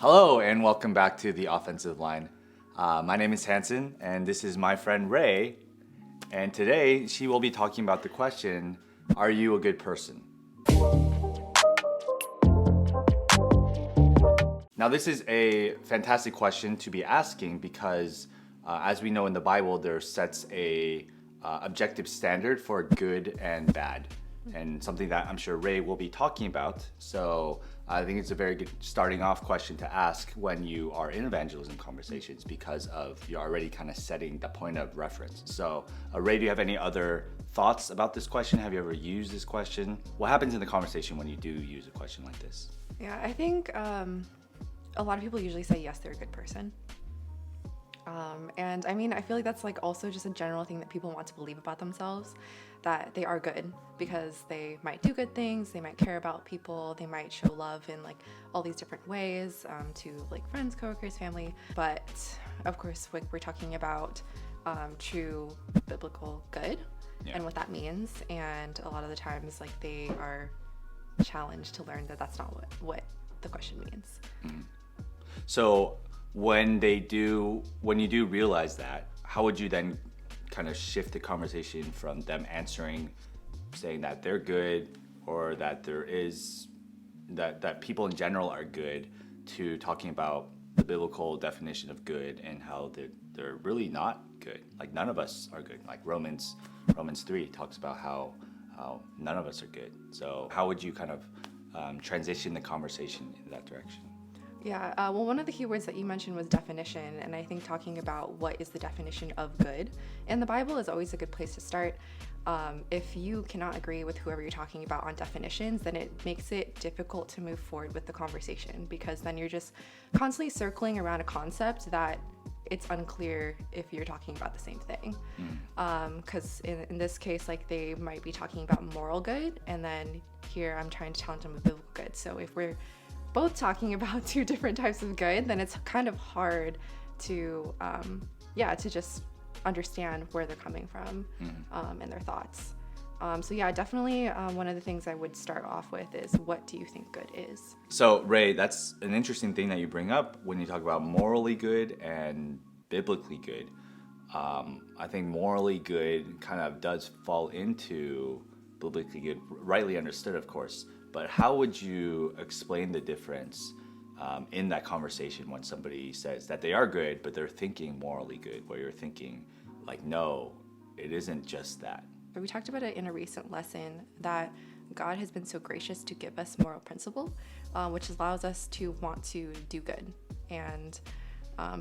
Hello and welcome back to the offensive line. My name is Hanson and this is my friend Ray. And today she will be talking about the question, are you a good person? Now this is a fantastic question to be asking because as we know in the Bible, there sets a objective standard for good and bad, and something that I'm sure Ray will be talking about. So I think it's a very good starting off question to ask when you are in evangelism conversations because of you're already kind of setting the point of reference. So Ray, do you have any other thoughts about this question? Have you ever used this question? What happens in the conversation when you do use a question like this? Yeah, I think a lot of people usually say yes, they're a good person. And I mean, I feel like that's like also just a general thing that people want to believe about themselves, that they are good because they might do good things, they might care about people, they might show love in like all these different ways to like friends, coworkers, family. But of course, like we're talking about true biblical good and what that means. And a lot of the times, like they are challenged to learn that that's not what the question means. Mm-hmm. So when you do realize that, how would you then kind of shift the conversation from them answering, saying that they're good or that there is that people in general are good, to talking about the biblical definition of good and how they're really not good? Like none of us are good. Like Romans 3 talks about how none of us are good. So how would you kind of transition the conversation in that direction? Yeah, well, one of the key words that you mentioned was definition, and I think talking about what is the definition of good in the Bible is always a good place to start. If you cannot agree with whoever you're talking about on definitions, then it makes it difficult to move forward with the conversation, because then you're just constantly circling around a concept that it's unclear if you're talking about the same thing. Because in this case, like they might be talking about moral good, and then here I'm trying to challenge them with biblical good. So if we're both talking about two different types of good, then it's kind of hard to to just understand where they're coming from and their thoughts. So yeah, definitely one of the things I would start off with is, what do you think good is? So Ray, that's an interesting thing that you bring up when you talk about morally good and biblically good. I think morally good kind of does fall into biblically good, rightly understood, of course. But how would you explain the difference in that conversation when somebody says that they are good, but they're thinking morally good, where you're thinking like, no, it isn't just that? We talked about it in a recent lesson that God has been so gracious to give us moral principle, which allows us to want to do good. And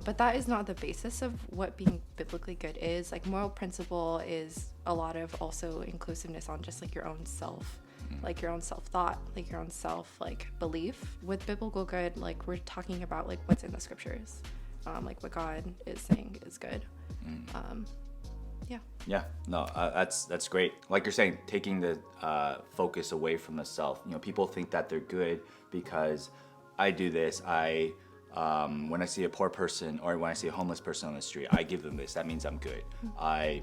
but that is not the basis of what being biblically good is. Like moral principle is a lot of also inclusiveness on just like your own self, like your own self-thought, like your own self-belief. With biblical good, like we're talking about like what's in the scriptures, like what God is saying is good. That's great. Like you're saying, taking the focus away from the self. You know, people think that they're good because I do this. When I see a poor person or when I see a homeless person on the street, I give them this. That means I'm good. I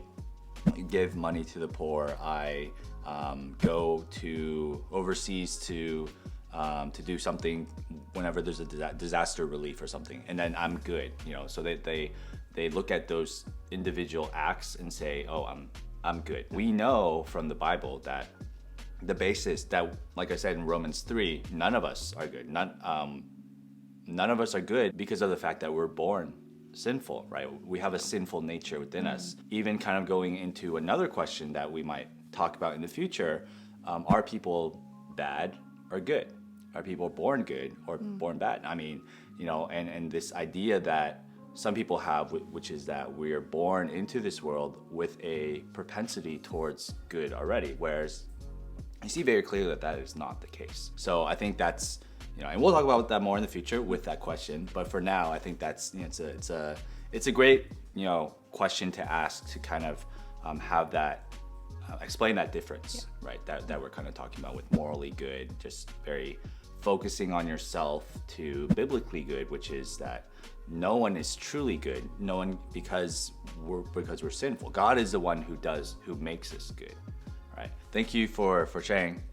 give money to the poor. I go to overseas to do something whenever there's a disaster relief or something, and then I'm good. You know, so they look at those individual acts and say, oh, I'm good. We know from the Bible that the basis that, like I said in Romans 3, none of us are good. None of us are good because of the fact that we're born sinful, right? We have a sinful nature within us. Even kind of going into another question that we might talk about in the future, are people bad or good? Are people born good or born bad? I mean, you know, and this idea that some people have, which is that we are born into this world with a propensity towards good already, whereas I see very clearly that is not the case. So I think that's, you know, and we'll talk about that more in the future with that question. But for now, I think that's, you know, it's a great, you know, question to ask, to kind of have that explain that difference, right? That we're kind of talking about with morally good, just very focusing on yourself, to biblically good, which is that no one is truly good. No one, because we're sinful. God is the one who makes us good, right? Thank you for sharing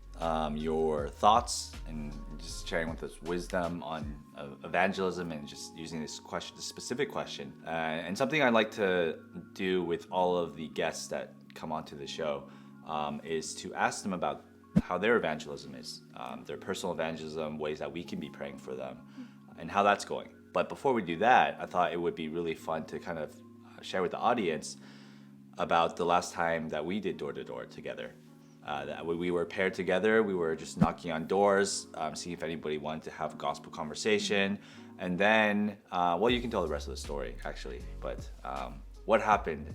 your thoughts and just sharing with us wisdom on evangelism and just using this specific question. And something I like to do with all of the guests that come onto the show is to ask them about how their evangelism is, their personal evangelism, ways that we can be praying for them, and how that's going. But before we do that, I thought it would be really fun to kind of share with the audience about the last time that we did door-to-door together. That we were paired together, we were just knocking on doors, seeing if anybody wanted to have a gospel conversation. And then, well, you can tell the rest of the story, actually. But what happened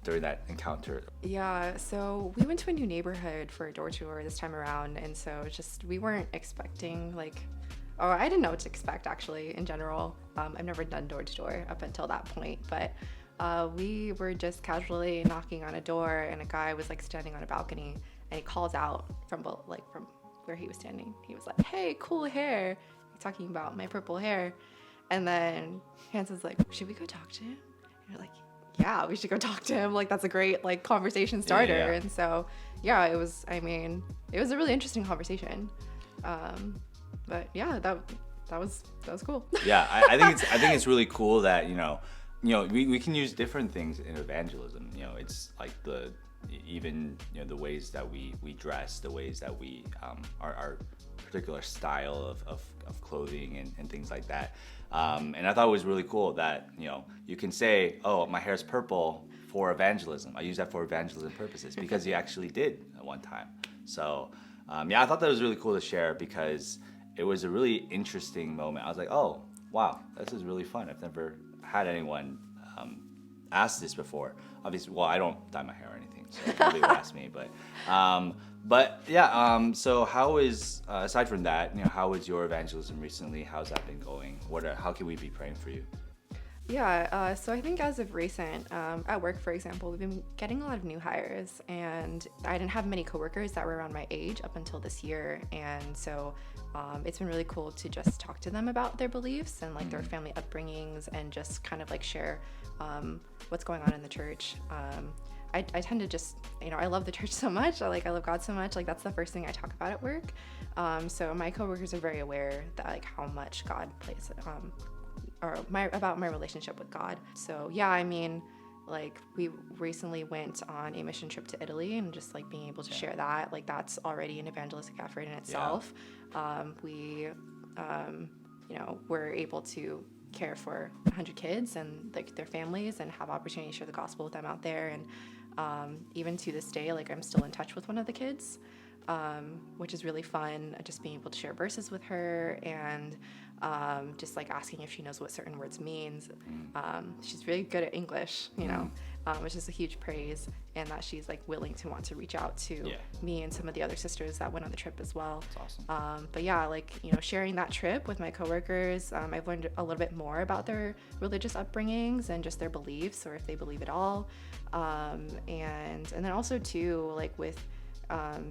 during that encounter? Yeah, so we went to a new neighborhood for a door tour this time around. And so we weren't expecting I didn't know what to expect, actually, in general. I've never done door to door up until that point, but we were just casually knocking on a door, and a guy was standing on a balcony, and he calls out from where he was standing. He was like, "Hey, cool hair." He's talking about my purple hair. And then Hanson's like, "Should we go talk to him?" And you're like, "Yeah, we should go talk to him. That's a great conversation starter." Yeah. And so, yeah, it was a really interesting conversation. But yeah, that was cool. Yeah, I think it's really cool that we can use different things in evangelism. It's like the ways that we dress, the ways that we our particular style of clothing and things like that. And I thought it was really cool that you can say, "Oh, my hair's purple for evangelism. I use that for evangelism purposes," because you actually did at one time. So yeah, I thought that was really cool to share because it was a really interesting moment. I was like, "Oh, wow, this is really fun. I've never had anyone ask this before." Obviously, well, I don't dye my hair or anything, so nobody would ask me. But yeah. So how is aside from that, how is your evangelism recently? How's that been going? How can we be praying for you? Yeah, so I think as of recent, at work, for example, we've been getting a lot of new hires, and I didn't have many coworkers that were around my age up until this year, and so it's been really cool to just talk to them about their beliefs and their family upbringings, and just kind of share what's going on in the church. I tend to just, I love the church so much. I love God so much. That's the first thing I talk about at work. So my coworkers are very aware that how much God plays about my relationship with God. So yeah, we recently went on a mission trip to Italy, and just being able to share that, that's already an evangelistic effort in itself. We were able to care for 100 kids and their families, and have opportunity to share the gospel with them out there. And even to this day, I'm still in touch with one of the kids, which is really fun. Just being able to share verses with her, and just asking if she knows what certain words means. She's really good at English, which is a huge praise, and that she's willing to want to reach out to me and some of the other sisters that went on the trip as well. That's awesome. But yeah, sharing that trip with my coworkers, I've learned a little bit more about their religious upbringings and just their beliefs, or if they believe at all. And then also too, with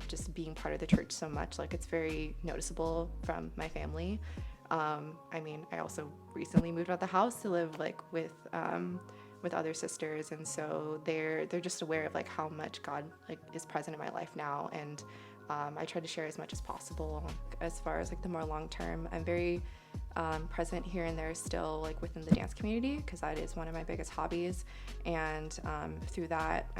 just being part of the church so much, it's very noticeable from my family. I also recently moved out the house to live with other sisters, and so they're just aware of how much God is present in my life now, and I try to share as much as possible as far as the more long term. I'm very present here and there still within the dance community, because that is one of my biggest hobbies, and through that,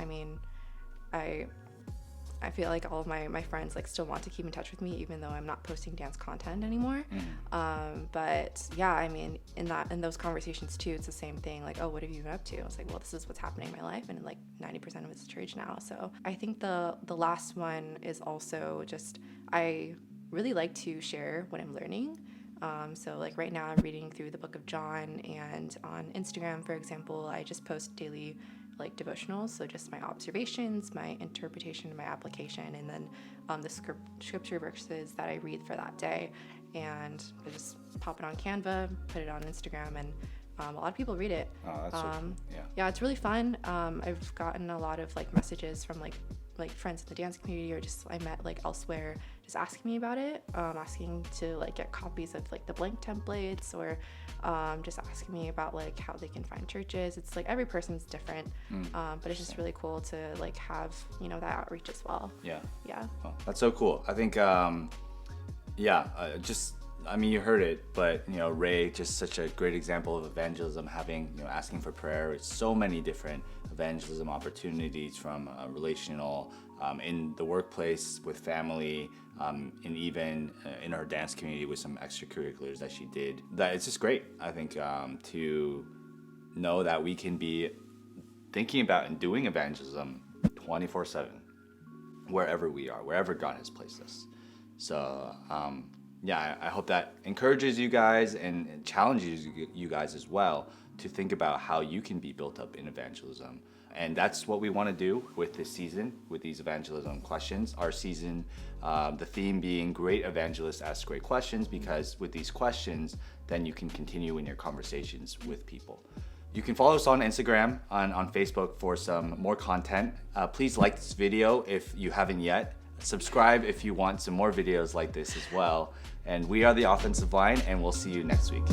I feel all of my friends still want to keep in touch with me, even though I'm not posting dance content anymore. But yeah, in those conversations too, it's the same thing. Oh, what have you been up to? I was well, this is what's happening in my life, and 90% of it's church now. So I think the last one is also just, I really like to share what I'm learning. So right now I'm reading through the book of John, and on Instagram, for example, I just post daily devotionals, so just my observations, my interpretation, my application, and then the scripture verses that I read for that day. And I just pop it on Canva, put it on Instagram, and A lot of people read it. Oh, that's so cool. Yeah. Yeah, it's really fun. I've gotten a lot of like messages from like friends in the dance community, or just I met like elsewhere, just asking me about it, asking to like get copies of like the blank templates, or just asking me about like how they can find churches. It's like every person's different, but it's just really cool to like have, you know, that outreach as well. Yeah. Yeah. Well, that's so cool. I think, I mean, you heard it, but you know, Ray, just such a great example of evangelism, having, you know, asking for prayer. It's so many different evangelism opportunities, from relational, in the workplace, with family, and even in her dance community with some extracurriculars that she did. That it's just great, I think, to know that we can be thinking about and doing evangelism 24/7, wherever we are, wherever God has placed us. So, yeah, I hope that encourages you guys and challenges you guys as well to think about how you can be built up in evangelism. And that's what we want to do with this season, with these evangelism questions. Our season, the theme being Great Evangelists Ask Great Questions, because with these questions, then you can continue in your conversations with people. You can follow us on Instagram, on Facebook for some more content. Please like this video if you haven't yet. Subscribe if you want some more videos like this as well. And we are the Offensive Line, and we'll see you next week.